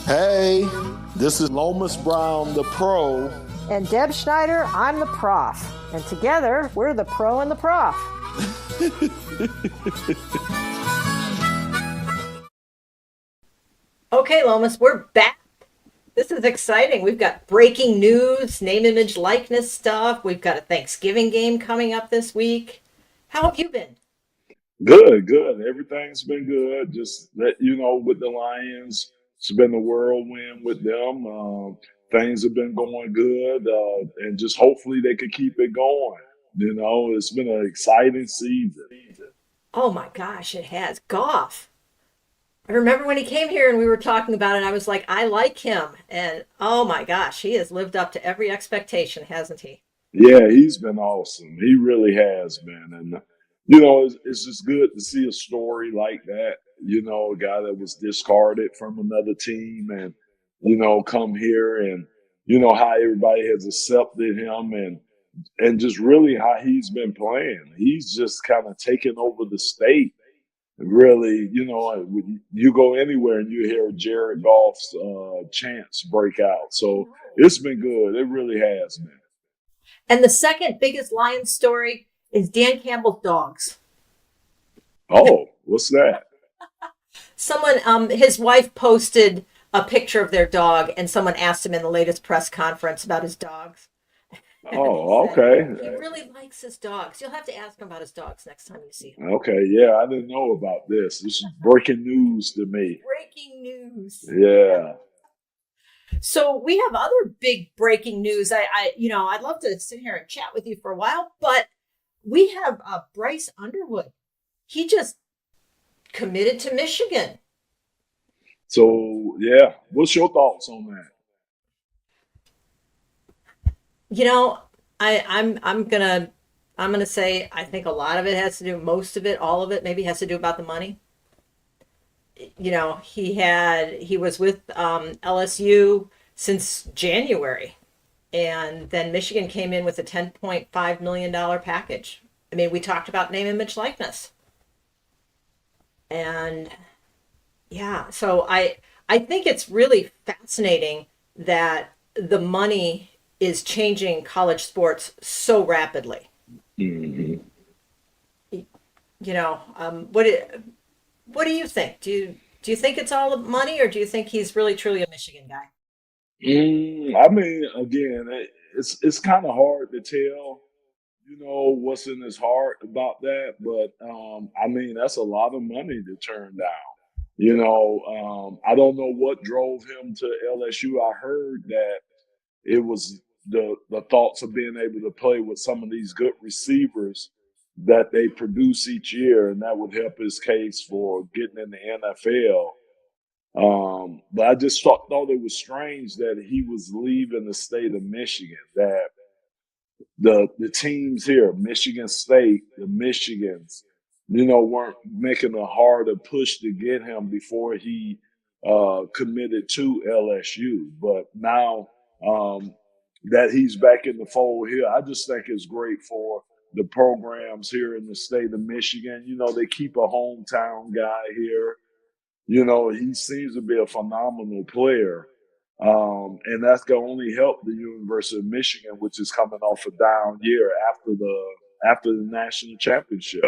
Hey, this is Lomas Brown, the Pro. And Deb Schneider, I'm the Prof. And together, we're the Pro and the Prof. Okay, Lomas, we're back. This is exciting. We've got breaking news, name, image, likeness stuff. We've got a Thanksgiving game coming up this week. How have you been? Good, good. Everything's been good. Just let you know, with the Lions, it's been a whirlwind with them. Things have been going good, and just hopefully they could keep it going. It's been an exciting season. Oh my gosh, it has. Goff. I remember when he came here and we were talking about it, I was like, I like him. And oh my gosh, he has lived up to every expectation, hasn't he? Yeah, he's been awesome. He really has been, and it's just good to see a story like that. A guy that was discarded from another team, and come here, and how everybody has accepted him, and just really how he's been playing. He's just kind of taken over the state. Really, when you go anywhere and you hear Jared Goff's chants break out. So it's been good. It really has been. And the second biggest Lions story is Dan Campbell's dogs. Oh, what's that? Someone, his wife posted a picture of their dog, and someone asked him in the latest press conference about his dogs. Oh, He okay. really likes his dogs. You'll have to ask him about his dogs next time you see him. Okay, yeah, I didn't know about this. This is breaking news to me. Breaking news. Yeah. So we have other big breaking news. I'd love to sit here and chat with you for a while, but we have Bryce Underwood. He just committed to Michigan. So, yeah, what's your thoughts on that? You know, I'm gonna say I think a lot of it has to do, most of it, all of it, maybe has to do about the money. He was with LSU since January, and then Michigan came in with a $10.5 million package. I mean, we talked about name, image, likeness, and yeah, so I think it's really fascinating that the money is changing college sports so rapidly. Hmm. You know, what do you think? Do you think it's all money, or do you think he's really truly a Michigan guy? I mean, again, it's kind of hard to tell, what's in his heart about that. But I mean, that's a lot of money to turn down. I don't know what drove him to LSU. I heard that it was the thoughts of being able to play with some of these good receivers that they produce each year, and that would help his case for getting in the NFL. But I just thought it was strange that he was leaving the state of Michigan. That the teams here, Michigan State, the Michigans, weren't making a harder push to get him before he committed to LSU. But now that he's back in the fold here, I just think it's great for the programs here in the state of Michigan. They keep a hometown guy here. He seems to be a phenomenal player. And that's going to only help the University of Michigan, which is coming off a down year after the national championship.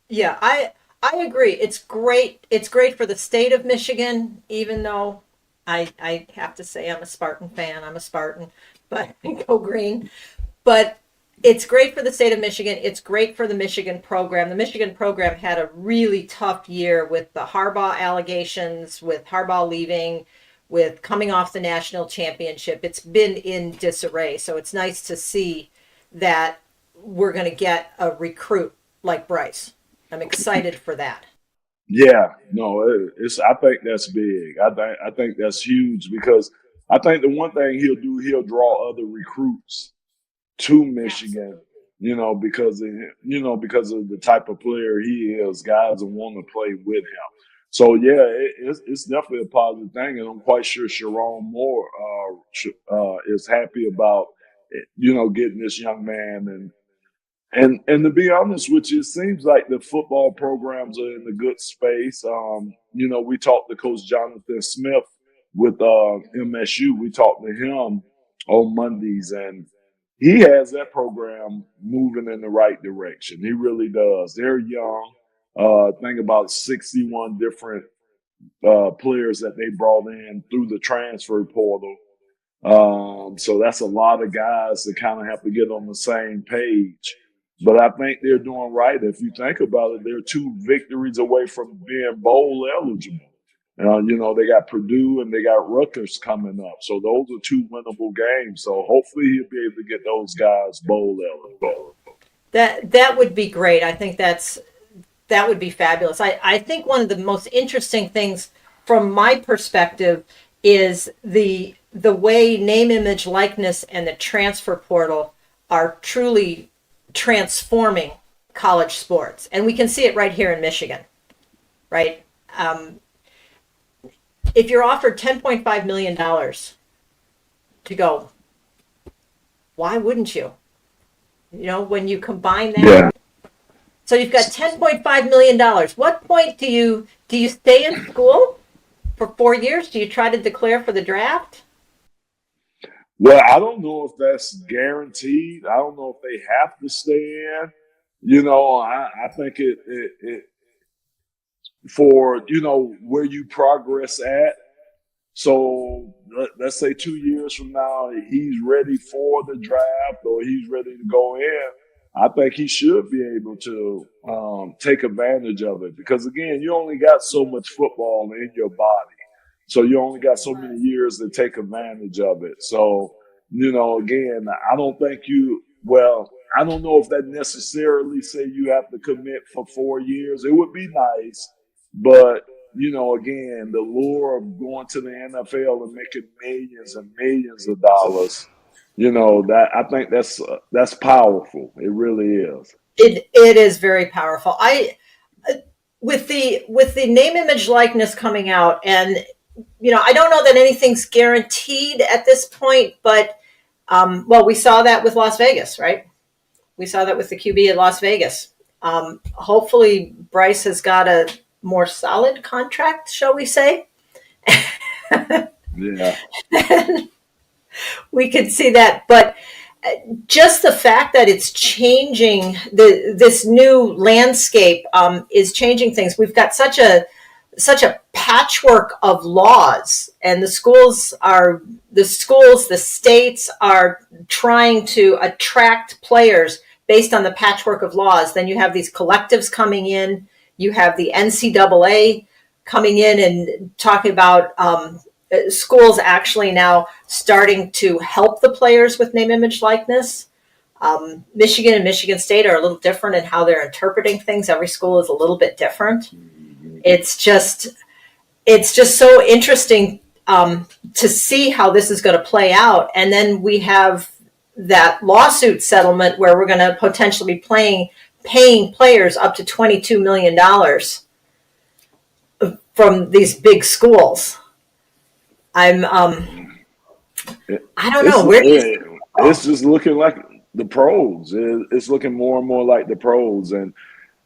Yeah, I agree. It's great. It's great for the state of Michigan, even though I have to say I'm a Spartan fan. I'm a Spartan, but go green. But it's great for the state of Michigan. It's great for the Michigan program. The Michigan program had a really tough year with the Harbaugh allegations, with Harbaugh leaving, with coming off the national championship. It's been in disarray. So it's nice to see that we're going to get a recruit like Bryce. I'm excited for that. Yeah, no, it's. I think that's big. I think that's huge because I think the one thing he'll do, he'll draw other recruits to Michigan. Absolutely. Because of the type of player he is, guys will want to play with him. So yeah, it's definitely a positive thing, and I'm quite sure Sharon Moore is happy about getting this young man. And to be honest with you, it seems like the football programs are in a good space. We talked to Coach Jonathan Smith with MSU. We talked to him on Mondays, and he has that program moving in the right direction. He really does. They're young. Think about 61 different players that they brought in through the transfer portal. So that's a lot of guys that kind of have to get on the same page. But I think they're doing right. If you think about it, they're 2 victories away from being bowl eligible. They got Purdue and they got Rutgers coming up. So those are 2 winnable games. So hopefully he'll be able to get those guys bowl eligible. That would be great. I think that would be fabulous. I think one of the most interesting things from my perspective is the way name, image, likeness, and the transfer portal are truly transforming college sports. And we can see it right here in Michigan, right? If you're offered $10.5 million to go, why wouldn't you? When you combine that. Yeah. So you've got $10.5 million. What point do you stay in school for 4 years? Do you try to declare for the draft? Well, I don't know if that's guaranteed. I don't know if they have to stay in. I think it for, where you progress at. So let's say 2 years from now, he's ready for the draft or he's ready to go in. I think he should be able to take advantage of it because, again, you only got so much football in your body. So you only got so many years to take advantage of it. So, again, I don't know if that necessarily say you have to commit for 4 years. It would be nice, but, again, the lure of going to the NFL and making millions and millions of dollars, that I think that's powerful. It really is. It is very powerful. With the name, image, likeness coming out, and I don't know that anything's guaranteed at this point, but we saw that with Las Vegas, right? We saw that with the QB at Las Vegas. Hopefully, Bryce has got a more solid contract, shall we say? Yeah. We could see that, but just the fact that it's changing, this new landscape is changing things. We've got such a patchwork of laws, and the states are trying to attract players based on the patchwork of laws. Then you have these collectives coming in. You have the NCAA coming in and talking about schools actually now starting to help the players with name, image, likeness. Michigan and Michigan State are a little different in how they're interpreting things. Every school is a little bit different. It's just so interesting to see how this is going to play out. And then we have that lawsuit settlement where we're going to potentially be paying players up to $22 million from these big schools. I don't know. It's just looking like the pros. It's looking more and more like the pros. And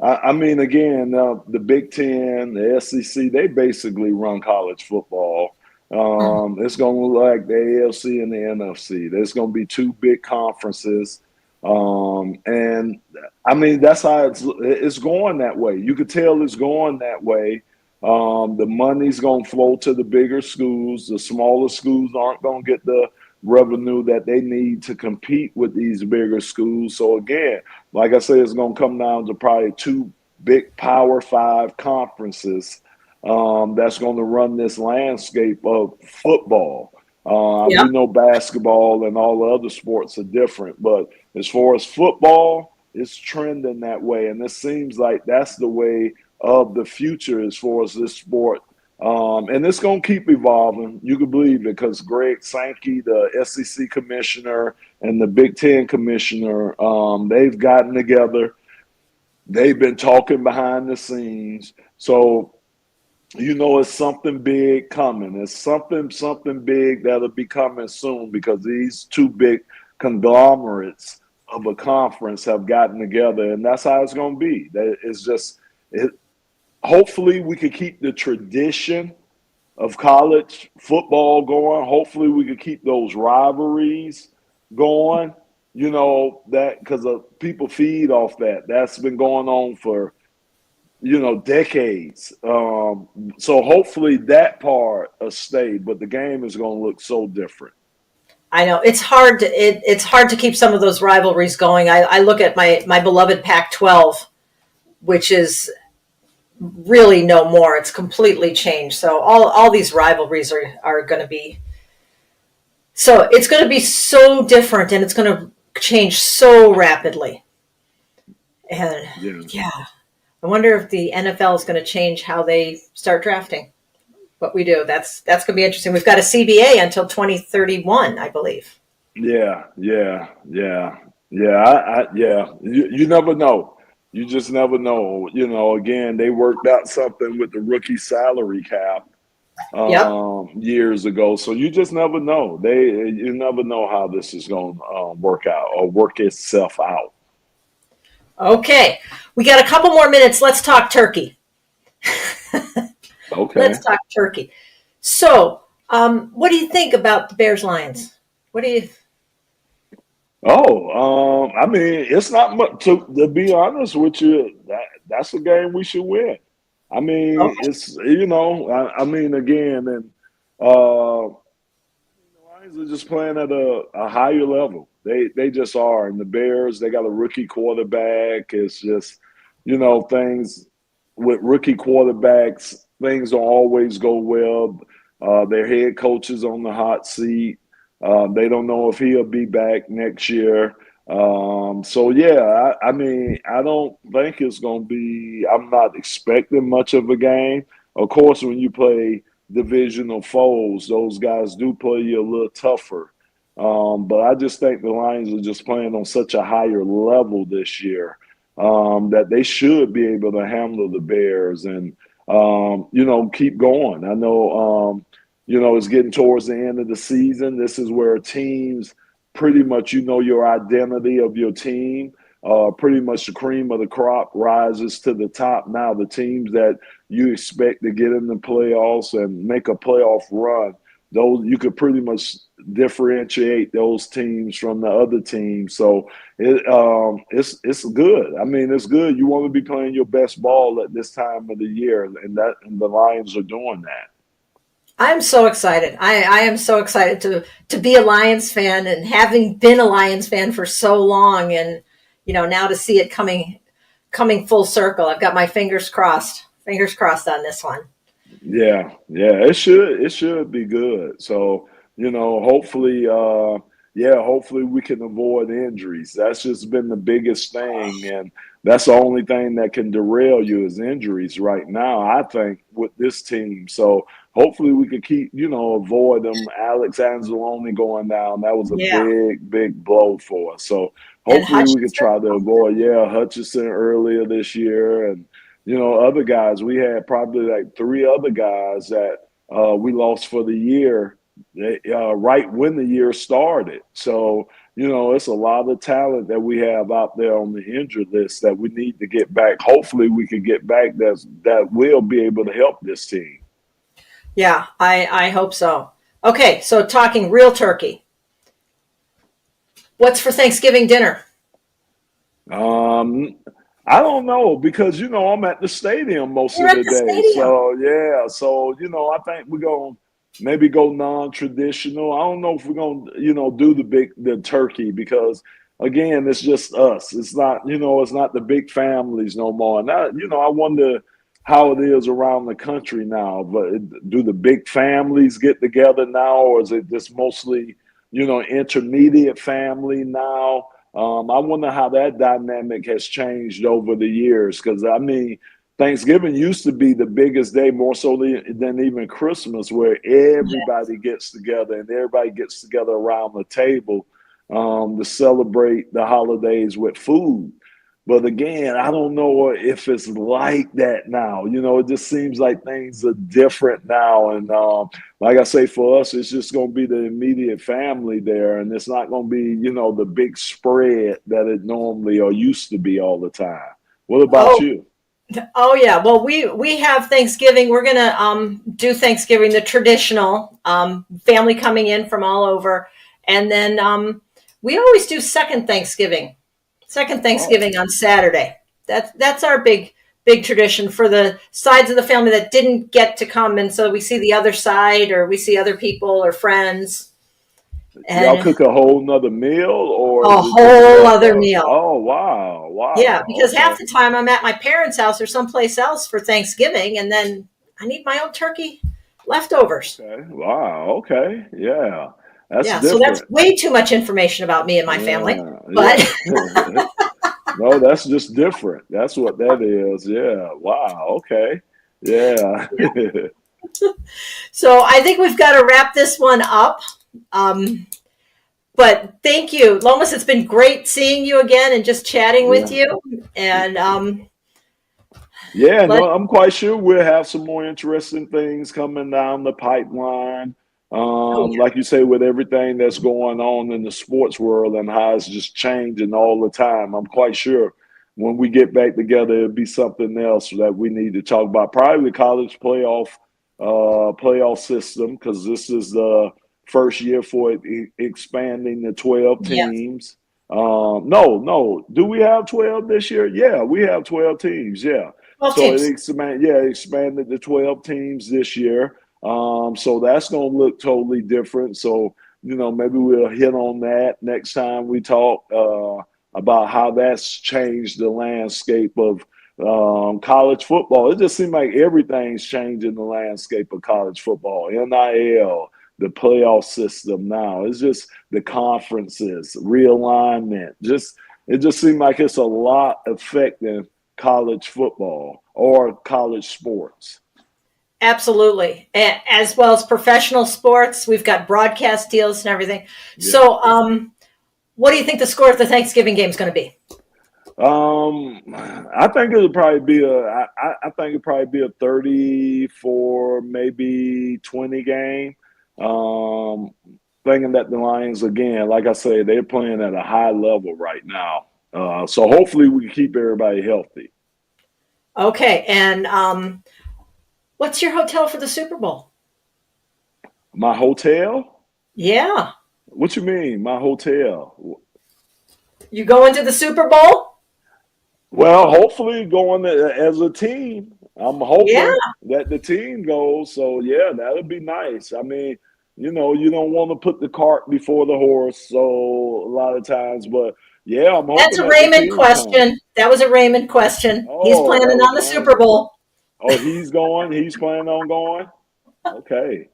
I mean, again, the Big Ten, the SEC, they basically run college football. It's going to look like the AFC and the NFC. There's going to be 2 big conferences. And I mean, that's how it's going that way. You could tell it's going that way. The money's going to flow to the bigger schools. The smaller schools aren't going to get the revenue that they need to compete with these bigger schools. So again, like I said, it's going to come down to probably 2 big Power 5 conferences that's going to run this landscape of football. We know basketball and all the other sports are different, but as far as football, it's trending that way. And it seems like that's the way of the future as far as this sport. And it's going to keep evolving. You can believe it because Greg Sankey, the SEC commissioner, and the Big Ten commissioner, they've gotten together. They've been talking behind the scenes. So, it's something big coming. It's something big that'll be coming soon because these 2 big conglomerates of a conference have gotten together, and that's how it's going to be. It's just hopefully we could keep the tradition of college football going. Hopefully, we could keep those rivalries going. You know that because people feed off that. That's been going on for decades. So hopefully that part will stay, but the game is going to look so different. I know it's hard to it's hard to keep some of those rivalries going. I look at my beloved Pac-12, which is really no more. It's completely changed. So all these rivalries are going to be so it's going to be so different, and it's going to change so rapidly. And Yeah. yeah, I wonder if the NFL is going to change how they start drafting. What we do. That's going to be interesting. We've got a CBA until 2031, I believe. Yeah. You never know. You just never know. Again, they worked out something with the rookie salary cap Yep. years ago. So you just never know. You never know how this is going to work out or work itself out. Okay. We got a couple more minutes. Let's talk turkey. Okay. Let's talk turkey. So, what do you think about the Bears Lions? What do you? I mean, it's not much to be honest with you. That's a game we should win. I mean, Okay. it's I mean, again, and the Lions are just playing at a higher level. They just are, and the Bears they got a rookie quarterback. It's just things with rookie quarterbacks, things don't always go well. Their head coach is on the hot seat. They don't know if he'll be back next year. So yeah, I mean, I don't think it's going to be. I'm not expecting much of a game. Of course, when you play divisional foes, those guys do play you a little tougher. But I just think the Lions are just playing on such a higher level this year that they should be able to handle the Bears and keep going. I know it's getting towards the end of the season. This is where teams pretty much your identity of your team. Pretty much the cream of the crop rises to the top now. The teams that you expect to get in the playoffs and make a playoff run, those you could pretty much differentiate those teams from the other teams. So it's good. I mean, it's good. You want to be playing your best ball at this time of the year, and the Lions are doing that. I'm so excited. I am so excited to be a Lions fan, and having been a Lions fan for so long, and now to see it coming full circle. I've got my fingers crossed. Fingers crossed on this one. Yeah, it should be good. So, hopefully we can avoid injuries. That's just been the biggest thing, and that's the only thing that can derail you is injuries right now, I think, with this team. So hopefully we could keep, avoid them. Alex Anzalone going down, that was a Yeah. big blow for us. So And hopefully we could Hutchinson. try to avoid, Hutchinson earlier this year and other guys. We had probably like three other guys that we lost for the year right when the year started. So, it's a lot of talent that we have out there on the injured list that we need to get back. Hopefully we can get back that will be able to help this team. Yeah, I hope so. Okay, so talking real turkey. What's for Thanksgiving dinner? Um, I don't know because I'm at the stadium most You're of at the the day. stadium. So yeah, so I think we're gonna maybe go non-traditional. I don't know if we're gonna do the turkey because again, it's just us. It's not it's not the big families no more. And I wonder how it is around the country now. But do the big families get together now, or is it just mostly intermediate family now? I wonder how that dynamic has changed over the years because, I mean, Thanksgiving used to be the biggest day, more so than even Christmas, where everybody gets together and everybody gets together around the table to celebrate the holidays with food. But again, I don't know if it's like that now. It just seems like things are different now. And like I say, for us, it's just going to be the immediate family there. And it's not going to be, the big spread that it normally or used to be all the time. What about Oh, you? Oh yeah. Well, we have Thanksgiving. We're gonna do Thanksgiving the traditional family coming in from all over, and then we always do second Thanksgiving. Second Oh, Thanksgiving on Saturday. That's our big tradition for the sides of the family that didn't get to come, and so we see the other side, or we see other people or friends, y'all and cook a whole nother meal, or a is it just whole other leftovers? meal. Oh, wow, Yeah, wow, because okay, half the time I'm at my parents' house or someplace else for Thanksgiving, and then I need my own turkey leftovers. okay, wow, okay, yeah, that's Yeah, so that's different. way too much information about me and my family. Yeah, But yeah. No, that's just different. That's what that is. Yeah. Wow. Okay. Yeah. so I think we've got to wrap this one up. Um, but thank you, Lomas. It's been great seeing you again and just chatting with Yeah. you. And Yeah, let no, I'm quite sure we'll have some more interesting things coming down the pipeline. oh yeah, Like you say, with everything that's going on in the sports world and how it's just changing all the time, I'm quite sure when we get back together, it'll be something else that we need to talk about. Probably the college playoff system, because this is the first year for it expanding to 12 yeah, teams. No, no. Do we have 12 this year? Yeah, we have 12 teams. Yeah. 12 So it teams. expanded to 12 teams this year. So that's going to look totally different. So, maybe we'll hit on that next time we talk about how that's changed the landscape of college football. It just seems like everything's changing the landscape of college football. NIL, the playoff system now. It's just the conferences, realignment. It just seems like it's a lot affecting college football or college sports. Absolutely. As well as professional sports. We've got broadcast deals and everything. Yeah. So, what do you think the score of the Thanksgiving game is going to be? I think it'll probably be I think it'll probably be a 34, maybe 20 game. Um, Thinking that the Lions, again, like I said, they're playing at a high level right now. So hopefully we can keep everybody healthy. Okay. And what's your hotel for the Super Bowl? My hotel? Yeah. What you mean, my hotel? You going to the Super Bowl? Well, hopefully going as a team. I'm Yeah. hoping that the team goes. So yeah, that would be nice. I mean, you don't want to put the cart before the horse. So a lot of times, but yeah, I'm That's hoping a that the Raymond team comes. question. That was a Raymond question. He's Oh, planning that on was the Super Raymond. Bowl. Oh, he's going. He's planning on going. Okay.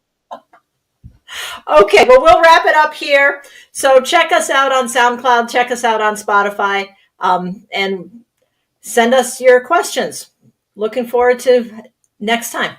Okay. Well, we'll wrap it up here. So check us out on SoundCloud. Check us out on Spotify. And send us your questions. Looking forward to next time.